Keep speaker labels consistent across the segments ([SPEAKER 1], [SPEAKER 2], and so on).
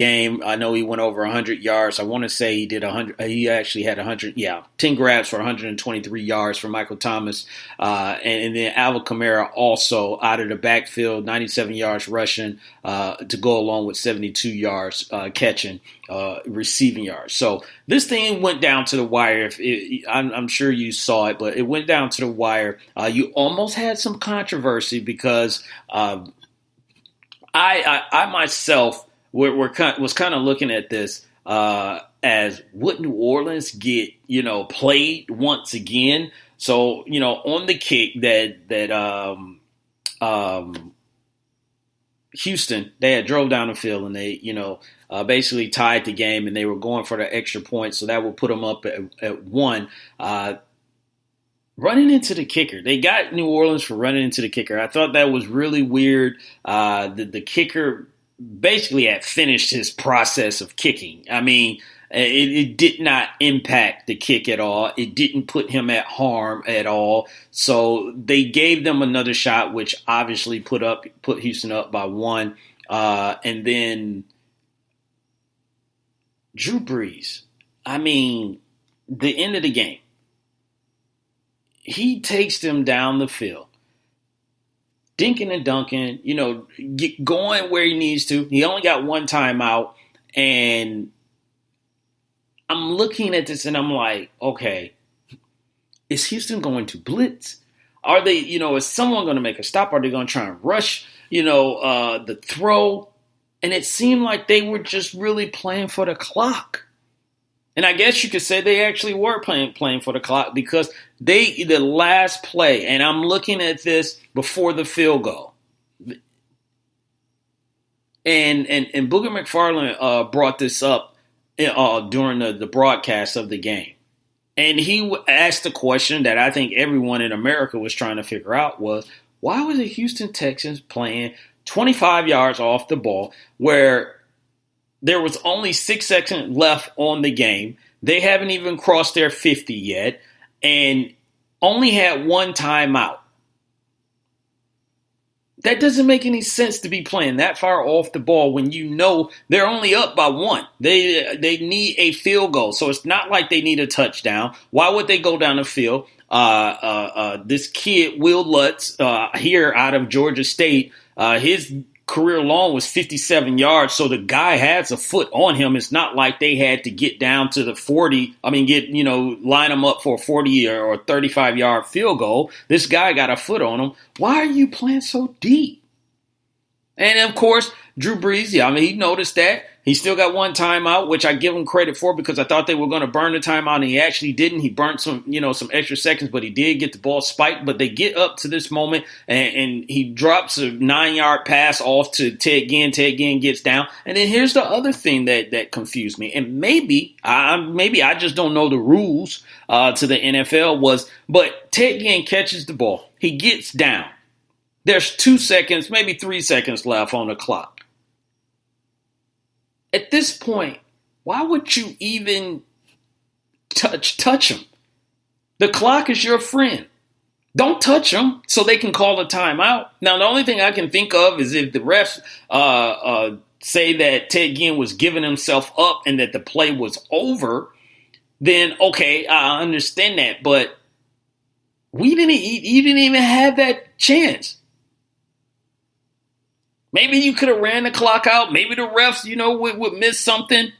[SPEAKER 1] game. I know he went over 100 yards. I want to say he did 100. He actually had 100. Yeah, 10 grabs for 123 yards for Michael Thomas. And then Alvin Kamara also out of the backfield, 97 yards rushing to go along with 72 yards catching receiving yards. So this thing went down to the wire. I'm sure you saw it, but it went down to the wire. You almost had some controversy because I myself was kind of looking at this as would New Orleans get played once again? So on the kick that Houston, they had drove down the field and they basically tied the game and they were going for the extra point, so that would put them up at one. Running into the kicker. They got New Orleans for running into the kicker. I thought that was really weird. The kicker basically had finished his process of kicking. I mean, it did not impact the kick at all. It didn't put him at harm at all. So they gave them another shot, which obviously put Houston up by one. And then Drew Brees. I mean, the end of the game. He takes them down the field. Dinking and dunking, get going where he needs to. He only got one timeout. And I'm looking at this and I'm like, okay, is Houston going to blitz? Are they, is someone going to make a stop? Are they going to try and rush, the throw? And it seemed like they were just really playing for the clock. And I guess you could say they actually were playing for the clock because the last play, and I'm looking at this before the field goal. And Booger McFarland brought this up during the broadcast of the game. And he asked the question that I think everyone in America was trying to figure out was, why was the Houston Texans playing 25 yards off the ball where there was only 6 seconds left on the game? They haven't even crossed their 50 yet and only had one timeout. That doesn't make any sense to be playing that far off the ball when they're only up by one. They need a field goal. So it's not like they need a touchdown. Why would they go down the field? This kid, Will Lutz, here out of Georgia State, his career long was 57 yards, so the guy has a foot on him. It's not like they had to get down to the 40. Line him up for a 40 or 35-yard field goal. This guy got a foot on him. Why are you playing so deep? And, of course, Drew Brees, he noticed that. He still got one timeout, which I give him credit for because I thought they were going to burn the timeout, and he actually didn't. He burnt some extra seconds, but he did get the ball spiked. But they get up to this moment, and he drops a 9-yard pass off to Ted Ginn. Ted Ginn gets down. And then here's the other thing that confused me, and maybe I just don't know the rules to the NFL but Ted Ginn catches the ball. He gets down. There's 2 seconds, maybe 3 seconds left on the clock. At this point, why would you even touch him? The clock is your friend. Don't touch him so they can call a timeout. Now, the only thing I can think of is if the refs say that Ted Ginn was giving himself up and that the play was over, then okay, I understand that. But he didn't even have that chance. Maybe you could have ran the clock out. Maybe the refs, would miss something.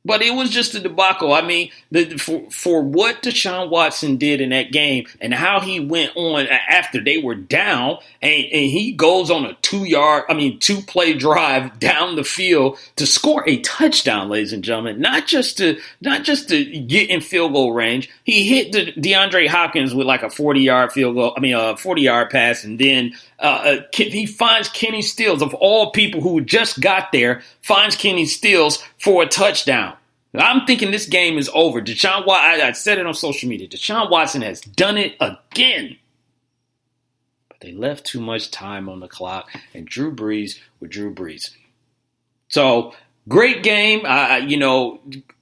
[SPEAKER 1] But it was just a debacle. I mean, for what Deshaun Watson did in that game and how he went on after they were down, and he goes on a 2-play drive down the field to score a touchdown, ladies and gentlemen. Not just to get in field goal range. He hit DeAndre Hopkins with like a 40-yard field goal. 40-yard pass, and then he finds Kenny Stills, of all people who just got there, finds Kenny Stills for a touchdown. I'm thinking this game is over. I said it on social media. Deshaun Watson has done it again. But they left too much time on the clock, and Drew Brees with Drew Brees. So Great game.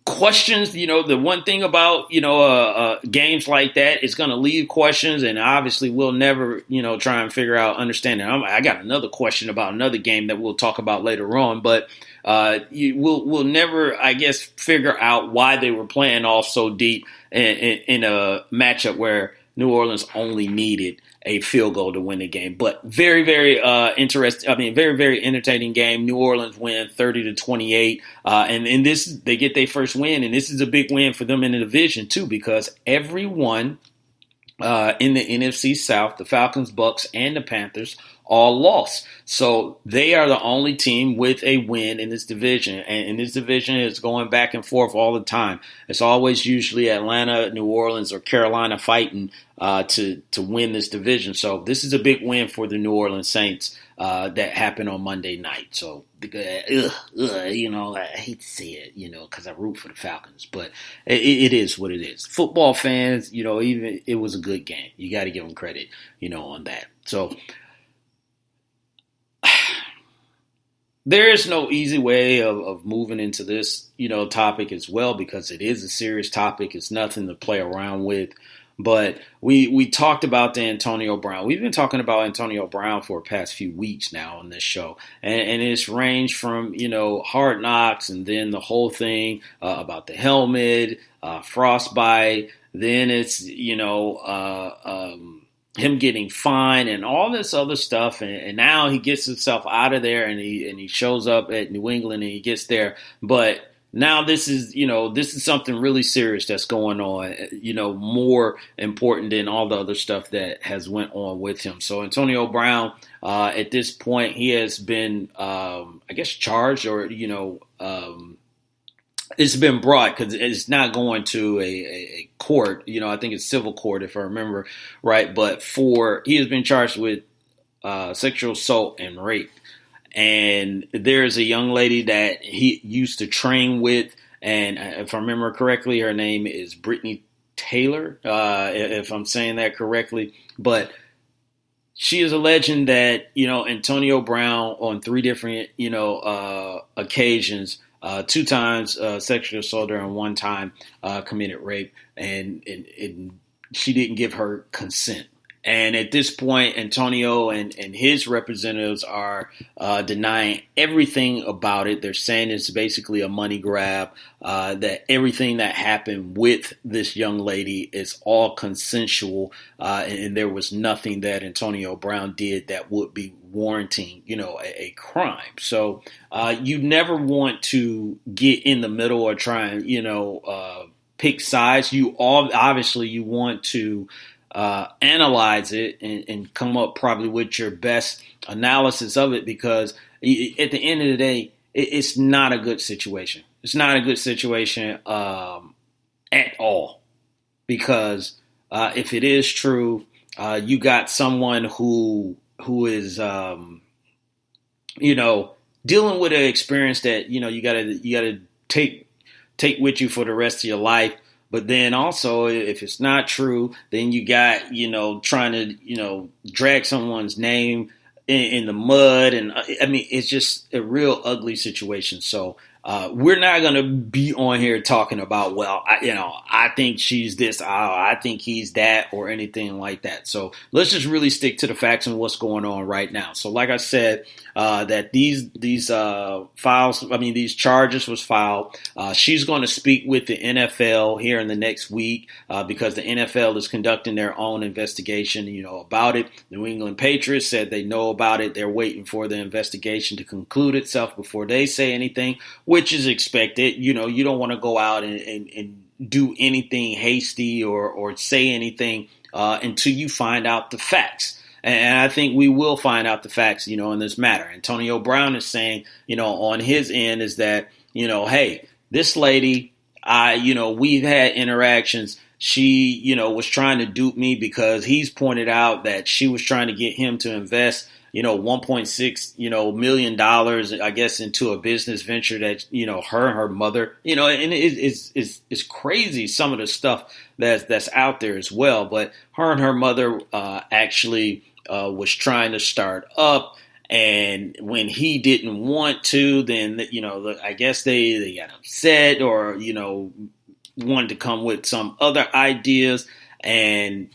[SPEAKER 1] Questions. The one thing about games like that is going to leave questions, and obviously we'll never try and figure out understanding. I got another question about another game that we'll talk about later on, but we'll never, I guess, figure out why they were playing off so deep in a matchup where New Orleans only needed a field goal to win the game. But very, very interesting. I mean, very, very entertaining game. New Orleans win 30-28. And in this, they get their first win. And this is a big win for them in the division, too, because everyone in the NFC South, the Falcons, Bucks, and the Panthers, all lost. So they are the only team with a win in this division. And this division is going back and forth all the time. It's always usually Atlanta, New Orleans, or Carolina fighting to win this division. So this is a big win for the New Orleans Saints that happened on Monday night. So, I hate to say it, because I root for the Falcons. But it is what it is. Football fans, even it was a good game. You got to give them credit, on that. So there is no easy way of moving into this, topic as well, because it is a serious topic. It's nothing to play around with. But we talked about the Antonio Brown. We've been talking about Antonio Brown for the past few weeks now on this show. And it's ranged from, Hard Knocks, and then the whole thing about the helmet, frostbite. Then it's, him getting fined and all this other stuff, and now he gets himself out of there, and he shows up at New England and he gets there. But now this is something really serious that's going on, more important than all the other stuff that has went on with him. So Antonio Brown, at this point, he has been, charged, or it's been brought, because it's not going to a court. I think it's civil court, if I remember right. But he has been charged with sexual assault and rape. And there's a young lady that he used to train with. And if I remember correctly, her name is Brittany Taylor, if I'm saying that correctly. But she is alleging that, Antonio Brown on 3 different, occasions, 2 times sexually assaulted her, and 1 time committed rape, and she didn't give her consent. And at this point, Antonio and his representatives are denying everything about it. They're saying it's basically a money grab, that everything that happened with this young lady is all consensual, and there was nothing that Antonio Brown did that would be warranting, a crime. So you never want to get in the middle or try and, pick sides. You want to analyze it and come up probably with your best analysis of it, because at the end of the day, it's not a good situation. It's not a good situation at all, because if it is true, you got someone who is dealing with an experience that you gotta take with you for the rest of your life. But then also, if it's not true, then you got, trying to, drag someone's name in the mud. And it's just a real ugly situation. So we're not going to be on here talking about, I think she's this, I think he's that, or anything like that. So let's just really stick to the facts and what's going on right now. So like I said, that these charges was filed. She's going to speak with the NFL here in the next week, because the NFL is conducting their own investigation, about it. The New England Patriots said they know about it. They're waiting for the investigation to conclude itself before they say anything, which is expected. You don't want to go out and do anything hasty or say anything until you find out the facts. And I think we will find out the facts, in this matter. Antonio Brown is saying, on his end is that, hey, this lady, we've had interactions. She, was trying to dupe me, because he's pointed out that she was trying to get him to invest, $1.6, million, I guess, into a business venture that, her and her mother, and it's crazy, some of the stuff that's out there as well. But her and her mother actually was trying to start up, And when he didn't want to, then, I guess they got upset or, wanted to come with some other ideas. And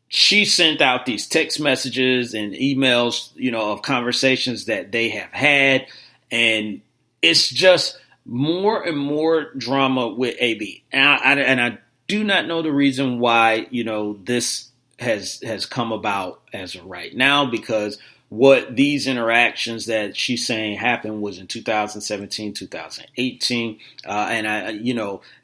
[SPEAKER 1] she sent out these text messages and emails, of conversations that they have had. And it's just more and more drama with AB. And I do not know the reason why, this has come about as of right now, because what these interactions that she's saying happened was in 2017, 2018.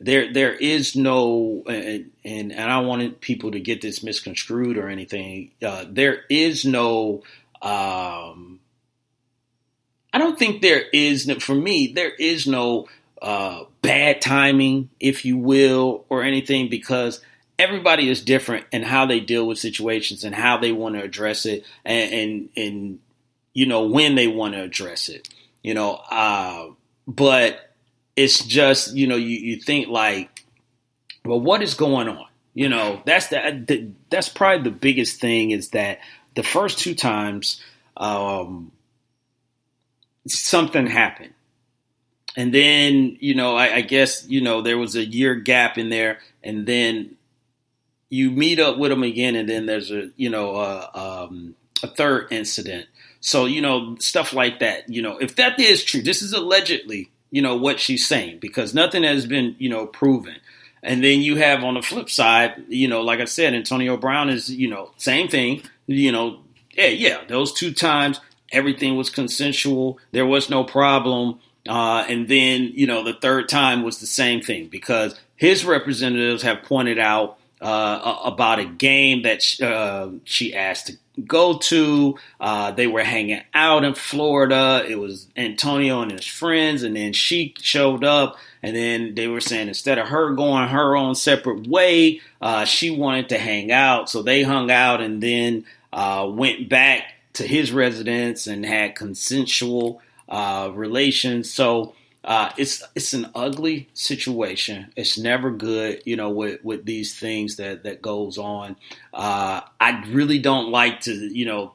[SPEAKER 1] There is no, and I don't want people to get this misconstrued or anything. There is no, I don't think there is, for me, there is no bad timing, if you will, or anything, because everybody is different in how they deal with situations and how they want to address it and when they want to address it, but it's just, you think like, well, what is going on? That's probably the biggest thing, is that the first two times something happened. And then, I guess, there was a year gap in there, and then you meet up with them again, and then there's a third incident. So, stuff like that, if that is true, this is allegedly, what she's saying, because nothing has been, proven. And then you have on the flip side, like I said, Antonio Brown is, same thing, those two times, everything was consensual. There was no problem. And then, the third time was the same thing, because his representatives have pointed out about a game that she asked to go to. They were hanging out in Florida. It was Antonio and his friends, and then she showed up, and then they were saying instead of her going her own separate way, she wanted to hang out. So they hung out and then went back to his residence and had consensual relations. So it's an ugly situation. It's never good, with these things that goes on. I really don't like to,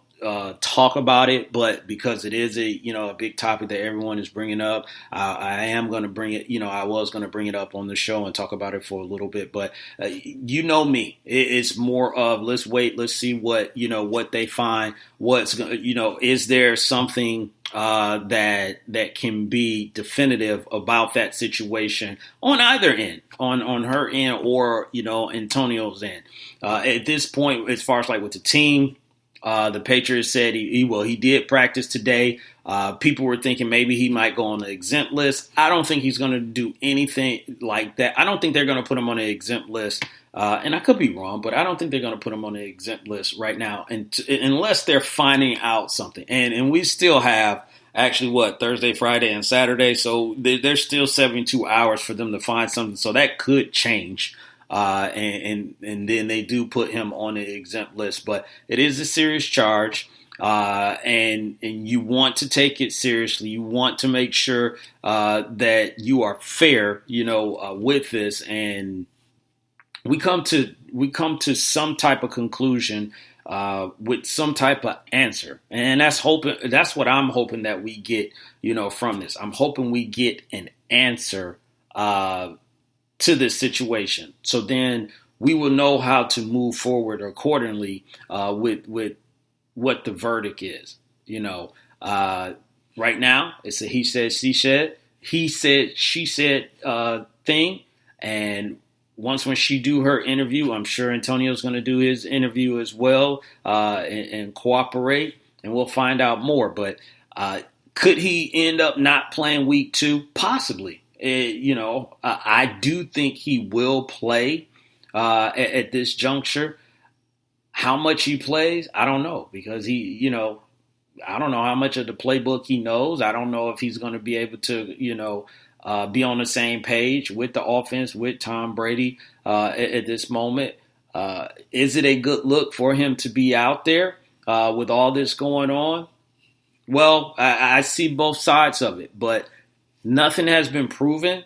[SPEAKER 1] talk about it, but because it is a big topic that everyone is bringing up, I am going to bring it, I was going to bring it up on the show and talk about it for a little bit, but me, it's more of, let's wait, let's see what they find, what's going to, is there something that can be definitive about that situation on either end, on her end or, Antonio's end. At this point, as far as like with the team, the Patriots said he did practice today. People were thinking maybe he might go on the exempt list. I don't think he's going to do anything like that. I don't think they're going to put him on the exempt list. And I could be wrong, but I don't think they're going to put him on the exempt list right now, unless they're finding out something. And we still have actually Thursday, Friday, and Saturday. So there's still 72 hours for them to find something. So that could change. And then they do put him on the exempt list, but it is a serious charge. And you want to take it seriously. You want to make sure, that you are fair, with this, and we come to some type of conclusion, with some type of answer. And that's what I'm hoping that we get, from this. I'm hoping we get an answer, to this situation. So then we will know how to move forward accordingly, with what the verdict is. Right now it's a he said, she said thing. And when she do her interview, I'm sure Antonio's going to do his interview as well, and cooperate, and we'll find out more. But could he end up not playing week 2? Possibly. I do think he will play at this juncture. How much he plays, I don't know, because I don't know how much of the playbook he knows. I don't know if he's going to be able to, be on the same page with the offense, with Tom Brady at this moment. Is it a good look for him to be out there with all this going on? Well, I see both sides of it, but nothing has been proven.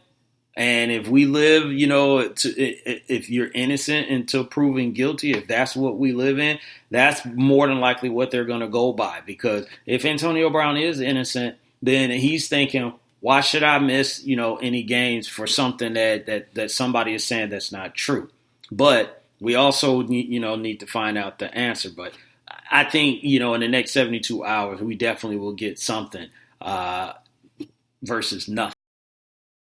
[SPEAKER 1] And if we live, if you're innocent until proven guilty, if that's what we live in, that's more than likely what they're going to go by. Because if Antonio Brown is innocent, then he's thinking, why should I miss, any games for something that somebody is saying that's not true? But we also need to find out the answer. But I think, in the next 72 hours, we definitely will get something versus nothing.